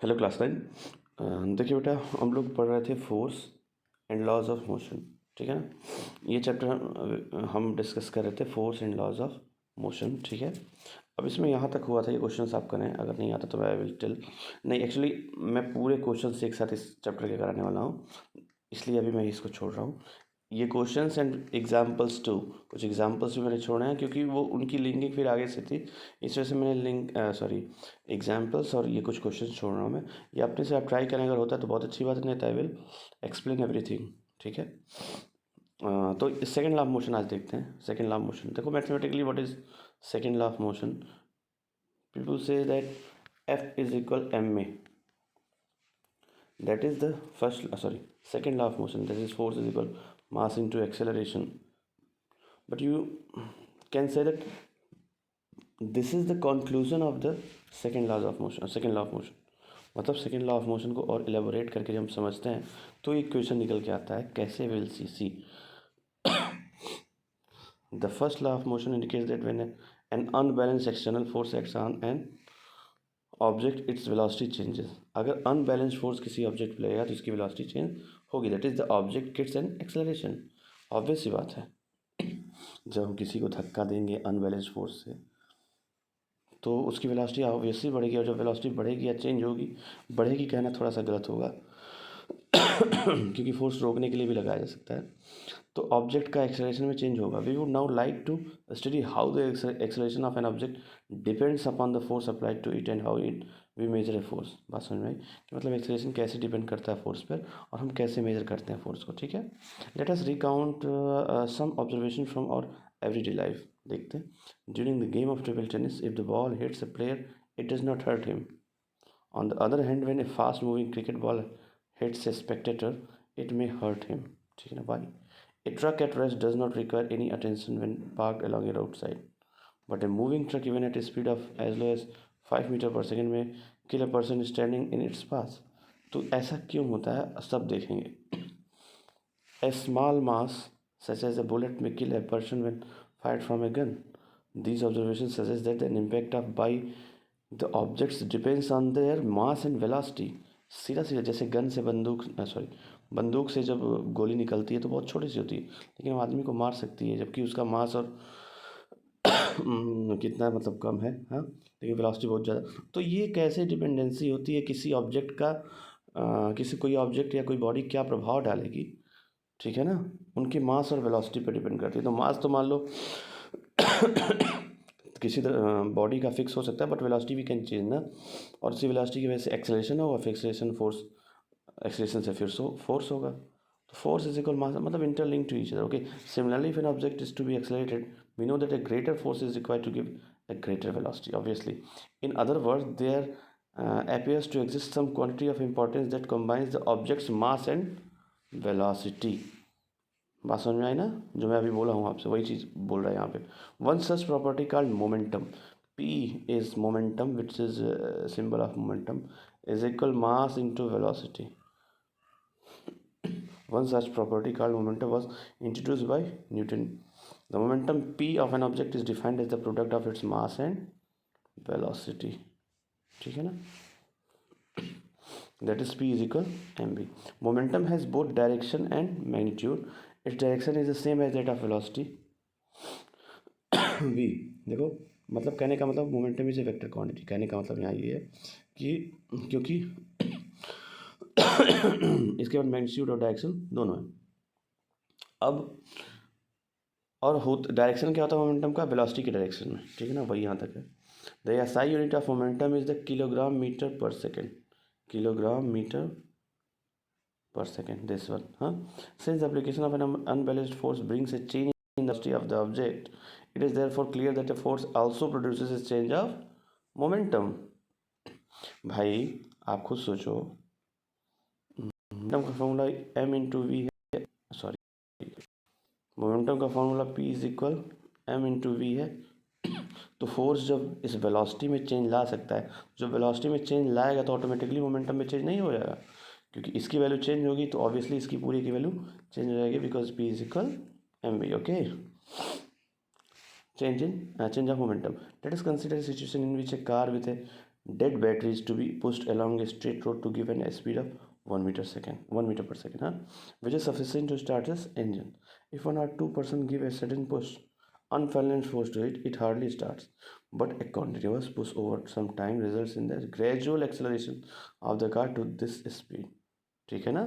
Hello class 9। देखिए बेटा, हम लोग पढ़ रहे थे force and laws of motion. ठीक है ना। ये चैप्टर हम डिस्कस कर रहे थे force and laws of motion. ठीक है। अब इसमें यहाँ तक हुआ था, ये क्वेश्चन आप करें, अगर नहीं आता तो मैं विल टेल। नहीं, एक्चुअली मैं पूरे क्वेश्चन एक साथ इस चैप्टर के कराने वाला हूँ, इसलिए अभी मैं इसको छोड़ रहा हूँ। ये क्वेश्चंस एंड एग्जांपल्स टू, कुछ एग्जांपल्स भी मैंने छोड़े हैं क्योंकि वो उनकी लिंकिंग फिर आगे से थी, इस वजह से मैंने एग्जांपल्स और ये कुछ क्वेश्चंस छोड़ रहा हूँ मैं। ये अपने से आप ट्राई करें, अगर होता है तो बहुत अच्छी बात, नहीं तो आई विल एक्सप्लेन एवरीथिंग। ठीक है। तो सेकेंड लॉ ऑफ मोशन आज देखते हैं। सेकेंड लॉ ऑफ मोशन देखो, mathematically what is second law of motion. People say that F is equal m में, that is the second law of motion, that is force is equal mass into acceleration. But you can say that this is the conclusion of the second law of motion, second law of motion। मतलब second law of motion को और elaborate करके जब हम समझते हैं तो एक क्वेश्चन निकल के आता है, कैसे will see the first law of motion indicates that when an unbalanced external force acts on an object its velocity changes. अगर अनबैलेंस्ड फोर्स किसी ऑब्जेक्ट पर लगेगा तो इसकी वेलोसिटी चेंज होगी, that is the object gets an acceleration. Obvious सी बात है, जब हम किसी को धक्का देंगे अनबैलेंस्ड फोर्स से तो उसकी वेलोसिटी ऑब्वियसली बढ़ेगी, और जब वेलोसिटी बढ़ेगी या चेंज होगी, बढ़ेगी कहना थोड़ा सा गलत होगा क्योंकि फोर्स रोकने के लिए भी लगाया जा सकता है। तो ऑब्जेक्ट का एक्सेलरेशन में चेंज होगा। We would now like to study how the acceleration of an object depends upon the force applied to it and how it we measure a force. बात समझ में आई कि मतलब एक्सेलरेशन कैसे डिपेंड करता है फोर्स पर और हम कैसे मेजर करते हैं फोर्स को। ठीक है। Let us recount some observation from our everyday life. देखते हैं। During the game of table tennis, if the ball hits a player it does not hurt him. On the other hand, when a fast moving cricket ball hits a spectator it may hurt him. ठीक है ना। Why? A truck at rest does not require any attention when parked along a roadside, but a moving truck, even at a speed of as low as 5 metre per second, में kill a person standing in its path। तो ऐसा क्यों होता है, सब देखेंगे। A small mass such as a bullet may kill a person when fired from a gun। These observations suggest that an impact of by the objects depends on their mass and velocity। सीधा सीधा, जैसे gun से बंदूक से जब गोली निकलती है तो बहुत छोटी सी होती है, लेकिन वो आदमी को मार सकती है, जबकि उसका मास और कितना मतलब कम है, हाँ, लेकिन वेलोसिटी बहुत ज़्यादा। तो ये कैसे डिपेंडेंसी होती है किसी ऑब्जेक्ट का, किसी कोई ऑब्जेक्ट या कोई बॉडी क्या प्रभाव डालेगी। ठीक है ना। उनकी मास और वेलोसिटी पर डिपेंड करती है। तो मास तो मान लो किसी बॉडी का फिक्स हो सकता है, बट वेलोसिटी भी कैन चेंज ना, और इसी वेलोसिटी की वजह से एक्सेलरेशन होगा, फिर एक्सेलरेशन फोर्स, एक्सेलरेशन से फिर फोर्स होगा। तो फोर्स इज इक्वल मास, मतलब interlink to each other. Okay. Similarly if an object is to be accelerated, we know that a greater force is required to give a greater velocity, obviously। In other words, there appears to exist some quantity of importance that combines the object's mass and velocity। बात समझ में आई ना, जो मैं अभी बोला हूँ आपसे वही चीज़ बोल रहा है यहाँ पे। One such property called momentum, P is momentum, which is a symbol of momentum, is equal mass into velocity। One such property called momentum was introduced by Newton। The momentum P of an object is defined as the product of its mass and velocity। ठीक है ना। That is P is equal mv। Momentum has both direction and magnitude। Its direction is the same as that of velocity v। देखो, मतलब कहने का मतलब momentum is a vector quantity. कहने का मतलब यहाँ ये है कि क्योंकि इसके बाद मैग्नीट्यूड और डायरेक्शन दोनों है। अब और हो डायरेक्शन क्या होता है मोमेंटम का, वेलोसिटी के डायरेक्शन में। ठीक है ना, वही यहाँ तक है। The SI unit of momentum is the kilogram metre per second. Kilogram metre per second, this one, huh? Since the application of an unbalanced force brings a change in the velocity of the object, it is therefore clear that a force also produces a change of momentum। भाई आप खुद सोचो, momentum का formula m into v है, sorry, momentum का formula p is equal m into v है। तो force जब इस वेलोसिटी में चेंज ला सकता है, जब वेलोसिटी में चेंज लाएगा तो ऑटोमेटिकली मोमेंटम में चेंज नहीं हो जाएगा, क्योंकि इसकी वैल्यू चेंज होगी तो ऑब्वियसली इसकी पूरी की वैल्यू चेंज हो जाएगी, because p is equal m v. Okay. Change of momentum. Let us consider a situation in which a car with a dead battery is to be pushed along a straight road to give an speed of 1 meter per second, which is sufficient to start this engine. If one or two person give a sudden push, unbalanced force to it, it hardly starts. But a continuous push over some time results in the gradual acceleration of the car to this speed. ठीक है ना?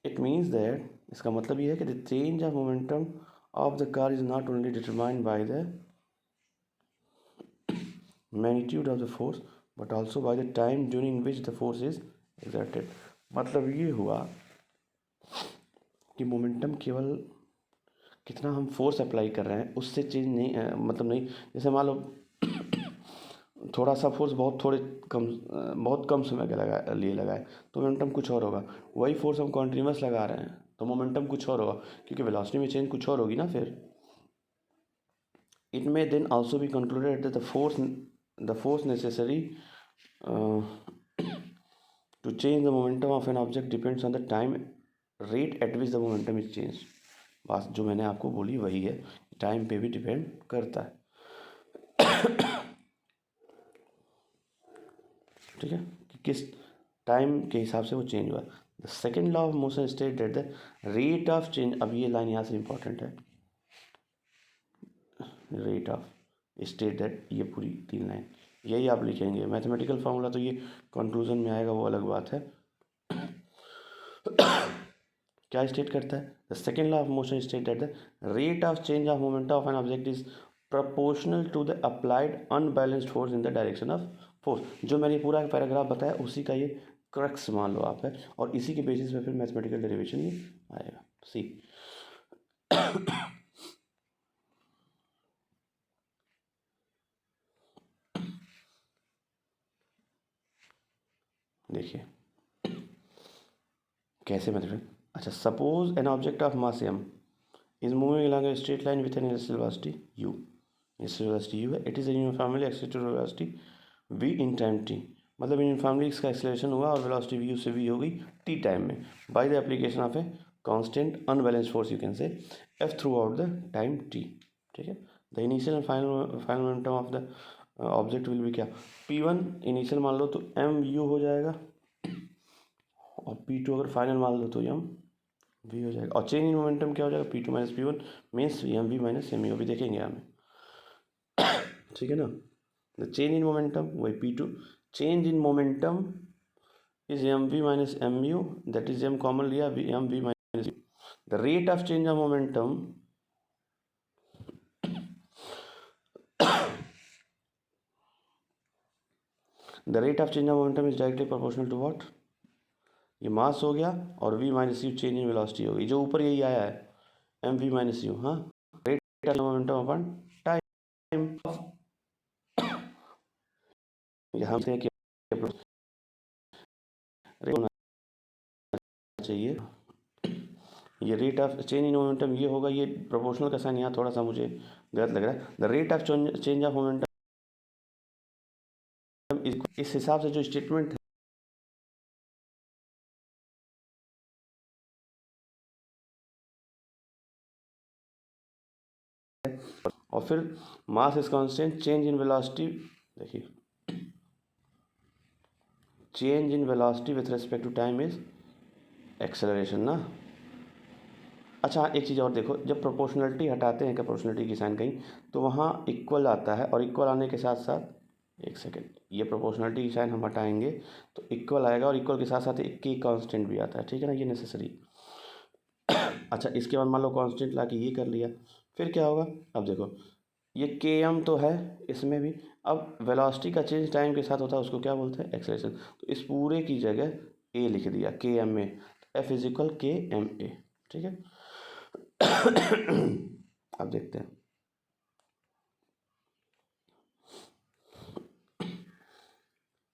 It means that, इसका मतलब ये है कि the change of momentum of the car is not only determined by the magnitude of the force but also by the time during which the force is exerted. मतलब ये हुआ कि momentum केवल कितना हम फोर्स अप्लाई कर रहे हैं उससे चेंज नहीं मतलब नहीं, जैसे मान लो थोड़ा सा फोर्स बहुत कम समय के लिए लगाए तो मोमेंटम कुछ और होगा, वही फोर्स हम कॉन्टिन्यूस लगा रहे हैं तो मोमेंटम कुछ और होगा, क्योंकि वेलोसिटी में चेंज कुछ और होगी ना। फिर it may then also be concluded that the force necessary to change the momentum of an object depends on the time rate at which the momentum is changed. बात जो मैंने आपको बोली वही है, टाइम पे भी डिपेंड करता है, ठीक है, कि किस टाइम के हिसाब से वो चेंज हुआ। The second law of motion state that the rate of change, अब ये लाइन यहाँ से इंपॉर्टेंट है, रेट ऑफ स्टेट दैट, ये पूरी 3 लाइन यही आप लिखेंगे। मैथमेटिकल फार्मूला तो ये कंक्लूजन में आएगा, वो अलग बात है। क्या स्टेट करता है? The second law of motion state that the rate of change of momentum of an object is proportional to the applied unbalanced force in the direction of force. जो मैंने पूरा पैराग्राफ बताया उसी का ये क्रक्स मान लो आप है, और इसी के बेसिस पे फिर मैथमेटिकल डेरिवेशन ये आएगा। सी देखिए कैसे मतलब, अच्छा suppose N object of mass m is moving along a straight line with an initial velocity u. Initial velocity u है, it is a uniformly accelerated velocity v in time t, मतलब uniformly इसका acceleration हुआ और velocity v से v हो गई t time में, by the application of a constant unbalanced force, you can say f through out the time t, ठीक है। The initial and final momentum of the object will be क्या, p1 initial मान लो तो mu हो जाएगा, और p2 अगर final मान लो तो m v हो जाएगा, और चेंज इन मोमेंटम क्या हो जाएगा, p2 minus p1 means m we minus M u, अभी देखेंगे हमें, ठीक है ना। द चेंज इन मोमेंटम वही p2, change in momentum is M we minus M U, that is M common लिया, M we minus U. The rate of change of momentum the rate of change of momentum is directly proportional to what, ये mass हो गया और v minus U change in velocity हो गई, जो ऊपर यही आया है एम वी माइनस यू, हाँ, rate of momentum upon time, यहाँ से होना चाहिए, ये rate of change in momentum ये होगा, ये प्रोपोर्शनल का साइन यहाँ थोड़ा सा मुझे गलत लग रहा है। The rate of change of momentum, इस हिसाब से जो स्टेटमेंट है, और फिर mass is constant, change in velocity, देखिए change in velocity with respect to time is acceleration ना। अच्छा एक चीज़ और देखो, जब प्रोपोर्शनलिटी हटाते हैं, क्या प्रोपोर्शनलिटी की साइन कहीं, तो वहाँ इक्वल आता है, और इक्वल आने के साथ साथ एक सेकेंड, ये प्रोपोर्शनलिटी की साइन हम हटाएंगे तो इक्वल आएगा, और इक्वल के साथ साथ एक की कांस्टेंट भी आता है, ठीक है ना, ये नेसेसरी। अच्छा इसके बाद मान लो कांस्टेंट ला के ये कर लिया, फिर क्या होगा, अब देखो ये के एम तो है इसमें भी, अब वेलोसिटी का चेंज टाइम के साथ होता है उसको क्या बोलते हैं, एक्सेलरेशन, तो इस पूरे की जगह ए लिख दिया के एम में, एफ इज इक्वल के एम ए, ठीक है। अब देखते हैं,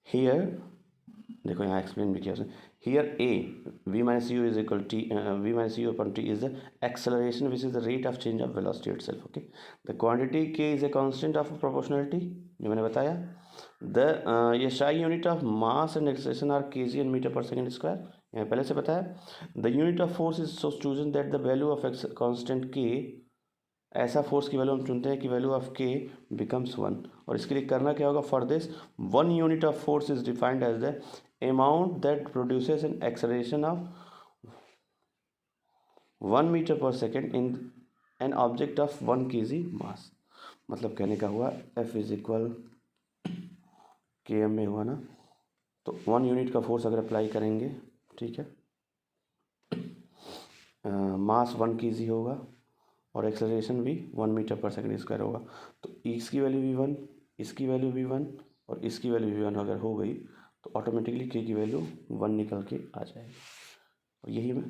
हियर देखो यहाँ एक्सप्लेन भी किया उसने, here a v minus u is equal t, v minus u upon t is the acceleration which is the rate of change of velocity itself, okay. The quantity k is a constant of proportionality, जो मैंने बताया। The ये SI unit of mass and acceleration are kg and metre per second square, यहाँ पहले से बताया। The unit of force is so chosen that the value of constant k ऐसा force की वैल्यू हम चुनते हैं कि वैल्यू ऑफ के बिकम्स 1, और इसके लिए करना क्या होगा, for this 1 unit of force is defined as the amount that produces an acceleration of 1 metre per second in an object of 1 kg mass. मतलब कहने का हुआ F इज इक्वल के एम में हुआ ना, तो 1 यूनिट का फोर्स अगर अप्लाई करेंगे, ठीक है, मास 1 kg होगा और एक्सेलरेशन भी 1 मीटर पर सेकेंड स्क्वायर होगा। तो इसकी वैल्यू भी 1, इसकी वैल्यू भी 1 और इसकी वैल्यू भी 1 अगर हो गई तो ऑटोमेटिकली के की वैल्यू 1 निकल के आ जाएगी। और यही में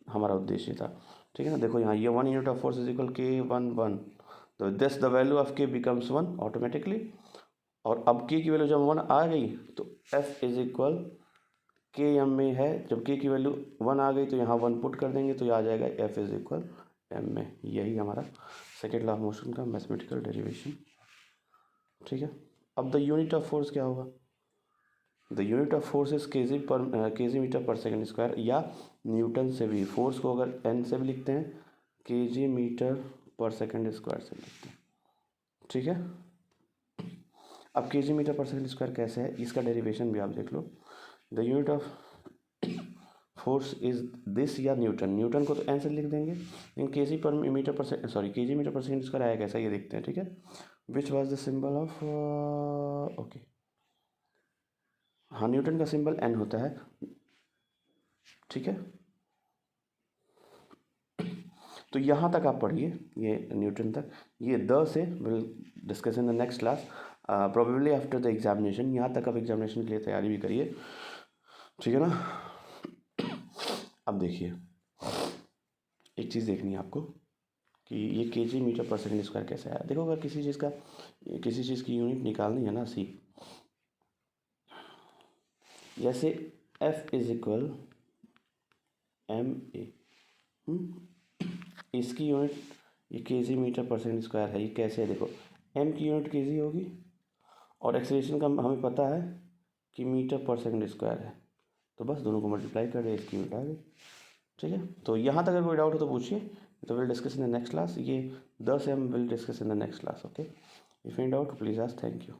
हमारा उद्देश्य था, ठीक है ना। देखो यहाँ ये 1 unit of force is equal के 1 तो दिस द वैल्यू ऑफ के बिकम्स 1 ऑटोमेटिकली। और अब के की वैल्यू जब 1 आ गई तो F इज इक्वल के एम में है, जब के की वैल्यू 1 आ गई तो यहाँ 1 पुट कर देंगे तो ये आ जाएगा F इज इक्वल एम में। यही हमारा सेकेंड लॉ ऑफ मोशन का मैथमेटिकल डेरिवेशन, ठीक है। अब द यूनिट ऑफ फोर्स क्या होगा, the unit of force is kg metre per second square, या न्यूटन से भी फोर्स को अगर एन से भी लिखते हैं, KG metre per second square से लिखते हैं, ठीक है। अब KG metre per second square कैसे है, इसका डेरिवेशन भी आप देख लो। The unit of force is this, या न्यूटन को तो एन से लिख देंगे, लेकिन KG metre per second square आया कैसा ये देखते हैं, ठीक है। Which was the symbol of, okay, हाँ न्यूटन का सिंबल एन होता है, ठीक है। तो यहाँ तक आप पढ़िए, ये न्यूटन तक, ये द से will discuss in the next class, probably after the examination. यहाँ तक आप एग्जामिनेशन के लिए तैयारी भी करिए, ठीक है ना। अब देखिए, एक चीज़ देखनी है आपको कि ये kg metre per second square कैसे आया। देखो, अगर किसी चीज़ की यूनिट निकालनी है ना, सी, जैसे F is equal m a, इसकी यूनिट ये kg metre per second square है, ये कैसे है, देखो m की यूनिट केजी होगी और एक्सेलरेशन का हमें पता है कि मीटर पर सेकेंड स्क्वायर है, तो बस दोनों को मल्टीप्लाई कर दे, इसकी यूनिट आ गई, ठीक है। तो यहाँ तक अगर कोई डाउट हो तो पूछिए, तो will discuss in the next class. ये 10 हम will discuss in the next class, okay. If any doubt please ask, thank you.